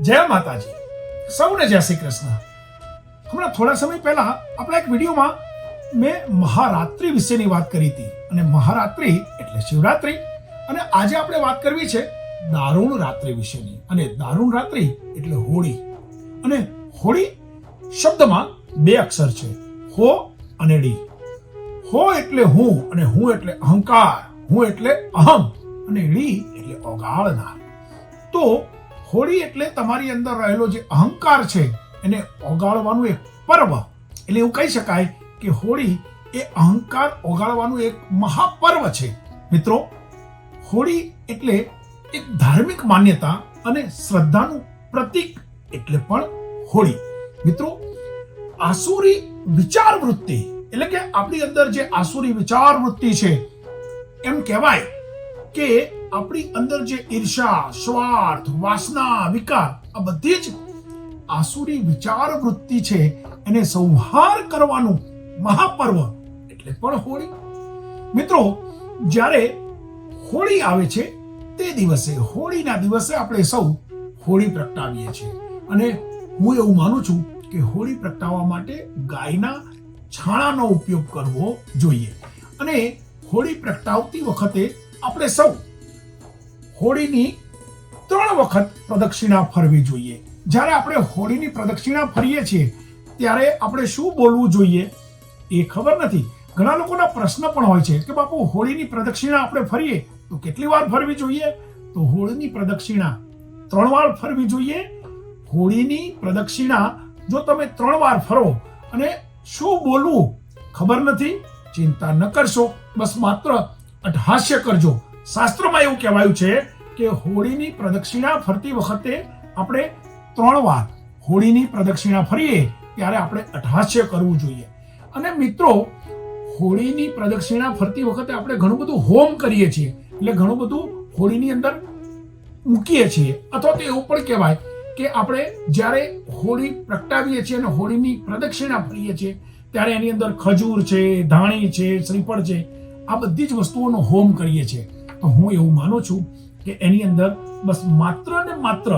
જય માતાજી, સૌને જય શ્રી કૃષ્ણ. હમણાં થોડા સમય પહેલા આપણા એક વિડીયોમાં મેં મહારાત્રિ વિશેની વાત કરી હતી અને મહારાત્રિ એટલે શિવરાત્રિ, અને આજે આપણે વાત કરવી છે દારૂણ રાત્રિ વિશેની. અને દારૂણ રાત્રિ એટલે હોળી. અને હોળી શબ્દમાં બે અક્ષર છે, હો અને ડી. હો એટલે હું અને હું એટલે અહંકાર, હું એટલે અહમ અને ડી એટલે ઓગાળનાર. તો હોળી એટલે તમારી અંદર રહેલો જે અહંકાર છે એને ઓગાળવાનું એક પર્વ. એટલે એવું કહી શકાય કે હોળી એ અહંકાર ઓગાળવાનું એક મહાપર્વ છે. મિત્રો, હોળી એટલે એક ધાર્મિક માન્યતા અને શ્રદ્ધાનું પ્રતીક એટલે પણ હોળી. મિત્રો, આસુરી વિચાર વૃત્તિ એટલે કે આપણી અંદર જે આસુરી વિચાર વૃત્તિ છે, એમ કહેવાય કે આપણી અંદર જે ઈર્ષા, સ્વાર્થ, વાસના, વિકાર, આ બધી જ આસુરી વિચાર વૃત્તિ છે એને સંહાર કરવાનું મહાપર્વ એટલે પણ હોળી. મિત્રો, જ્યારે હોળી આવે છે તે દિવસે, હોળીના દિવસે આપણે સૌ હોળી પ્રગટાવીએ છીએ. અને હું એવું માનું છું કે હોળી પ્રગટાવવા માટે ગાયના છાણાનો ઉપયોગ કરવો જોઈએ. અને હોળી પ્રગટાવતી વખતે આપણે સૌ હોળીની 3 વખત પ્રદક્ષિણા ફરવી જોઈએ. જ્યારે આપણે હોળીની પ્રદક્ષિણા ફરીએ છીએ ત્યારે આપણે શું બોલવું જોઈએ એ ખબર નથી. ઘણા લોકોના પ્રશ્ન પણ હોય છે કે બાપુ, હોળીની પ્રદક્ષિણા આપણે ફરીએ તો કેટલી વાર ફરવી જોઈએ? તો હોળીની પ્રદક્ષિણા 3 વાર ફરવી જોઈએ. હોળીની પ્રદક્ષિણા જો તમે 3 વાર ફરો અને શું બોલવું ખબર નથી, ચિંતા ન કરશો, બસ માત્ર અટહાસ્ય કરજો. શાસ્ત્રમાં એવું કહેવાયું છે કે હોળીની પ્રદક્ષિણા ફરતી વખતે આપણે 3 વાર હોળીની પ્રદક્ષિણા ફરીએ ત્યારે આપણે અટહાસ્ય કરવું જોઈએ. અને મિત્રો, હોળીની પ્રદક્ષિણા ફરતી વખતે આપણે ઘણું બધું હોમ કરીએ છીએ, એટલે ઘણું બધું હોળીની અંદર મૂકીએ છીએ. અથવા તો એવું પણ કહેવાય કે આપણે જ્યારે હોળી પ્રગટાવીએ છીએ અને હોળીની પ્રદક્ષિણા ફરીએ છીએ ત્યારે એની અંદર ખજૂર છે, ધાણી છે, શ્રીફળ છે, આ બધી જ વસ્તુઓનો હોમ કરીએ છીએ. તો હું એવું માનું છું કે એની અંદર બસ માત્ર ને માત્ર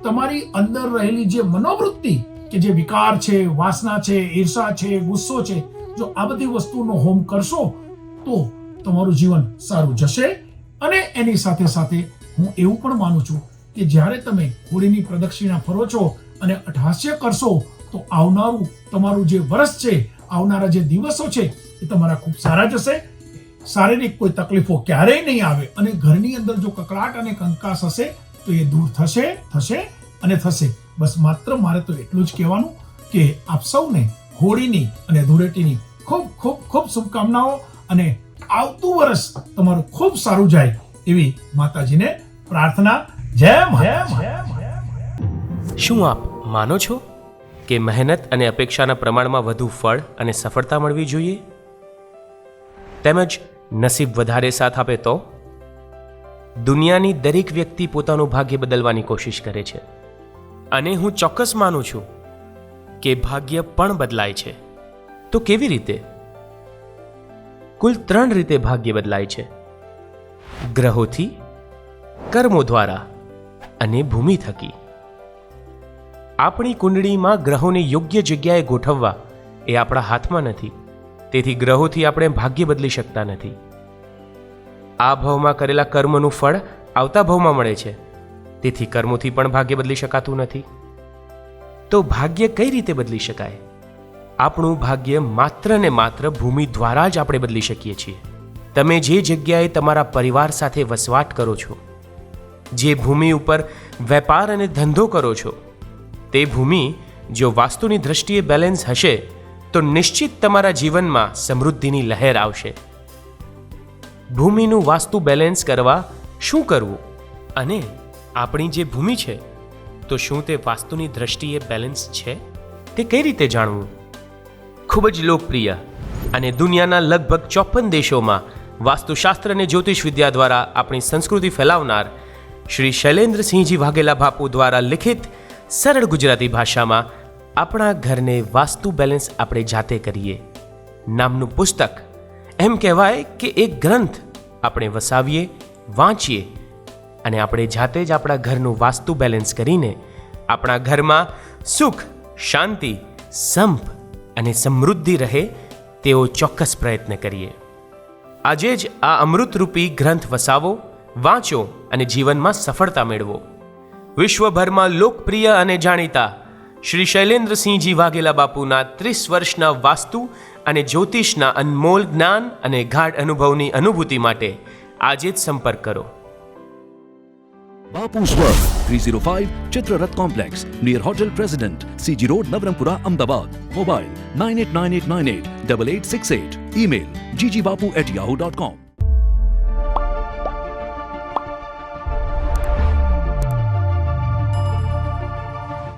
તમારી અંદર રહેલી જે મનોવૃત્તિ કે જે વિકાર છે, વાસના છે, ઈર્ષા છે, ગુસ્સો છે, જો આ બધી વસ્તુનો હોમ કરશો તો તમારું જીવન સારું જશે. અને એની સાથે સાથે હું એવું પણ માનું છું કે જ્યારે તમે હોળીની પ્રદક્ષિણા ફરો છો અને અટહાસ્ય કરશો તો આવનારું તમારું જે વર્ષ છે, આવનારા જે દિવસો છે એ તમારા ખૂબ સારા જશે. શારીરિક કોઈ તકલીફો ક્યારેય નહીં આવે અને ઘરની અંદર જો કકળાટ અને કંકાસ હશે તો એ દૂર થશે અને થશે. બસ માત્ર મારે તો એટલું જ કહેવાનું કે આપ સૌને હોળીની અને ધૂળેટીની ખૂબ ખૂબ ખૂબ શુભકામનાઓ, અને આવતું વર્ષ તમારું ખૂબ સારું જાય એવી માતાજીને પ્રાર્થના. જય માતાજી. શું આપ માનો છો કે મહેનત અને અપેક્ષાના પ્રમાણમાં વધુ ફળ અને સફળતા મળવી જોઈએ? તેમજ નસીબ વધારે સાથ આપે તો? દુનિયાની દરેક વ્યક્તિ પોતાનું ભાગ્ય બદલવાની કોશિશ કરે છે, અને હું ચોક્કસ માનું છું કે ભાગ્ય પણ બદલાય છે. તો કેવી રીતે? કુલ 3 રીતે ભાગ્ય બદલાય છે: ગ્રહોથી, કર્મો દ્વારા અને ભૂમિ થકી. આપણી કુંડળીમાં ગ્રહોને યોગ્ય જગ્યાએ ગોઠવવા એ આપણા હાથમાં નથી. તેથી ગ્રહોથી આપણે ભાગ્ય બદલી શકતા નથી. આ ભાવમાં કરેલા કર્મનું ફળ આવતા ભાવમાં મળે છે, તેથી કર્મોથી પણ ભાગ્ય બદલી શકાતું નથી. તો ભાગ્ય કઈ રીતે બદલી શકાય? આપણું ભાગ્ય માત્ર ને માત્ર ભૂમિ દ્વારા જ આપણે બદલી શકીએ છીએ. તમે જે જગ્યાએ તમારા પરિવાર સાથે વસવાટ કરો છો, જે ભૂમિ ઉપર વેપાર અને ધંધો કરો છો, તે ભૂમિ જો વાસ્તુની દ્રષ્ટિએ બેલેન્સ હશે તો નિશ્ચિત તમારા જીવનમાં સમૃદ્ધિની લહેર આવશે. ભૂમિનું વાસ્તુ બેલેન્સ કરવા શું કરવું? અને આપણી જે ભૂમિ છે તો શું તે વાસ્તુની દ્રષ્ટિએ બેલેન્સ છે? તે કઈ રીતે જાણવું? ખૂબ જ લોકપ્રિય અને દુનિયાના લગભગ 54 દેશોમાં વાસ્તુશાસ્ત્ર અને જ્યોતિષ વિદ્યા દ્વારા આપણી સંસ્કૃતિ ફેલાવનાર શ્રી શૈલેન્દ્રસિંહજી વાઘેલા બાપુ દ્વારા લિખિત સરળ ગુજરાતી ભાષામાં આપણા ઘરને વાસ્તુ બેલેન્સ આપણે જાતે કરીએ નામનું પુસ્તક, એમ કહેવાય કે એક ગ્રંથ આપણે વસાવીએ, વાંચીએ અને આપણે જાતે જ આપણા ઘરનું વાસ્તુ બેલેન્સ કરીને આપણા ઘરમાં સુખ, શાંતિ, સંપ અને સમૃદ્ધિ રહે તેવો ચોક્કસ પ્રયત્ન કરીએ. આજે જ આ અમૃતરૂપી ગ્રંથ વસાવો, વાંચો અને જીવનમાં સફળતા મેળવો. વિશ્વભરમાં લોકપ્રિય અને જાણીતા શ્રી શૈલેન્દ્રસિંહજી વાઘેલા બાપુના 30 વર્ષના વાસ્તુ અને જ્યોતિષના અનમોલ જ્ઞાન અને ગાઢ અનુભવની અનુભૂતિ માટે આજે જ સંપર્ક કરો. Bapu's World, 305 Chitrarath Complex, near Hotel President, CG Road, Navarampura, Ahmedabad. Mobile 989898 8868. Email ggbapu@yahoo.com.